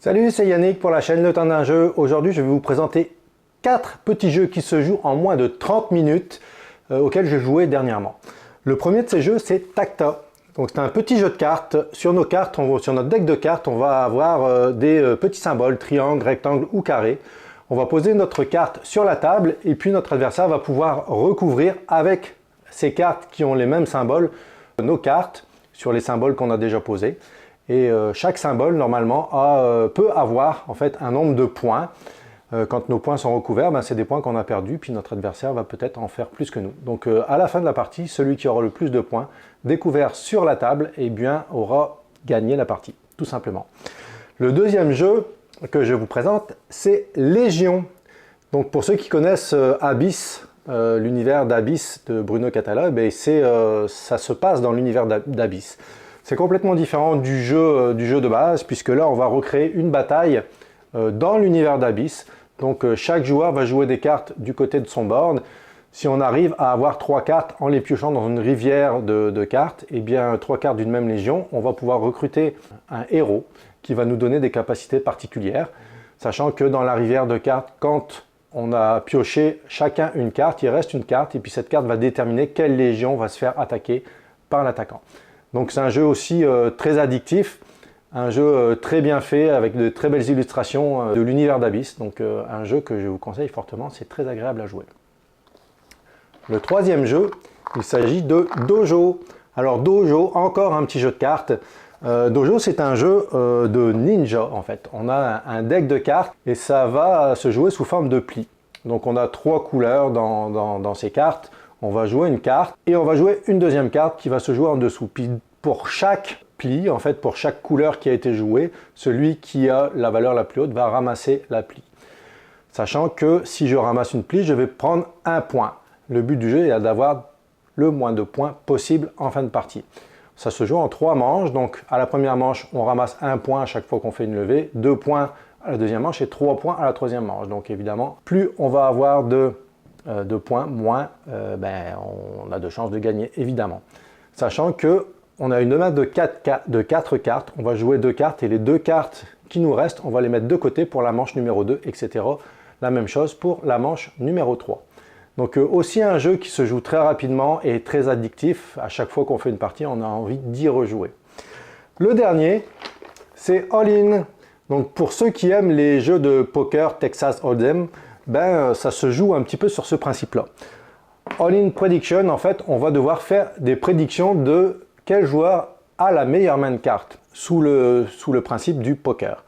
Salut, c'est Yannick pour la chaîne Le Temps d'un jeu. Aujourd'hui, je vais vous présenter 4 petits jeux qui se jouent en moins de 30 minutes auxquels j'ai joué dernièrement. Le premier de ces jeux, c'est Tacta. Donc c'est un petit jeu de cartes. Sur nos cartes, sur notre deck de cartes, on va avoir des petits symboles, triangle, rectangle ou carré. On va poser notre carte sur la table et puis notre adversaire va pouvoir recouvrir avec ces cartes qui ont les mêmes symboles nos cartes sur les symboles qu'on a déjà posés. Et chaque symbole, normalement, peut avoir en fait un nombre de points. Quand nos points sont recouverts, c'est des points qu'on a perdus, puis notre adversaire va peut-être en faire plus que nous. Donc à la fin de la partie, celui qui aura le plus de points découverts sur la table, eh bien, aura gagné la partie, tout simplement. Le deuxième jeu que je vous présente, c'est Légion. Donc pour ceux qui connaissent Abyss, l'univers d'Abyss de Bruno Cathala, ça se passe dans l'univers d'Abyss. C'est complètement différent du jeu de base, puisque là, on va recréer une bataille dans l'univers d'Abyss. Donc, chaque joueur va jouer des cartes du côté de son board. Si on arrive à avoir 3 cartes en les piochant dans une rivière de cartes, eh bien, 3 cartes d'une même légion, on va pouvoir recruter un héros qui va nous donner des capacités particulières. Sachant que dans la rivière de cartes, quand on a pioché chacun une carte, il reste une carte, et puis cette carte va déterminer quelle légion va se faire attaquer par l'attaquant. Donc c'est un jeu aussi très addictif, un jeu très bien fait avec de très belles illustrations de l'univers d'Abyss. Donc un jeu que je vous conseille fortement, c'est très agréable à jouer. Le troisième jeu, il s'agit de Dojo. Alors Dojo, encore un petit jeu de cartes. Dojo, c'est un jeu de ninja en fait. On a un deck de cartes et ça va se jouer sous forme de pli. Donc on a 3 couleurs dans ces cartes. On va jouer une carte et on va jouer une deuxième carte qui va se jouer en dessous. Puis pour chaque pli, en fait pour chaque couleur qui a été jouée, celui qui a la valeur la plus haute va ramasser la pli. Sachant que si je ramasse une pli, je vais prendre un point. Le but du jeu est d'avoir le moins de points possible en fin de partie. Ça se joue en 3 manches, donc à la première manche, on ramasse 1 point à chaque fois qu'on fait une levée, 2 points à la deuxième manche et 3 points à la troisième manche. Donc évidemment, plus on va avoir de points, moins on a de chances de gagner, évidemment. Sachant que on a une main de 4 cartes, on va jouer 2 cartes et les 2 cartes qui nous restent, on va les mettre de côté pour la manche numéro 2, etc. La même chose pour la manche numéro 3. Donc aussi un jeu qui se joue très rapidement et très addictif. À chaque fois qu'on fait une partie, on a envie d'y rejouer. Le dernier, c'est All In. Donc pour ceux qui aiment les jeux de poker Texas Hold'em, ça se joue un petit peu sur ce principe-là. All-in prediction, en fait, on va devoir faire des prédictions de quel joueur a la meilleure main de cartes, sous le principe du poker.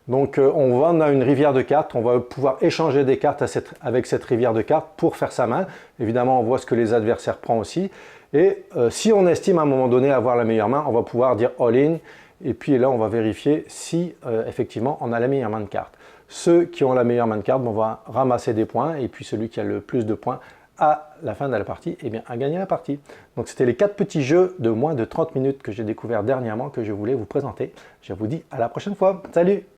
Donc on a une rivière de cartes, on va pouvoir échanger des cartes avec cette rivière de cartes pour faire sa main. Évidemment, on voit ce que les adversaires prennent aussi. Et si on estime à un moment donné avoir la meilleure main, on va pouvoir dire all-in. Et puis là, on va vérifier si effectivement on a la meilleure main de cartes. Ceux qui ont la meilleure main de cartes vont ramasser des points et puis celui qui a le plus de points à la fin de la partie a gagné la partie. Donc c'était les 4 petits jeux de moins de 30 minutes que j'ai découverts dernièrement que je voulais vous présenter. Je vous dis à la prochaine fois. Salut!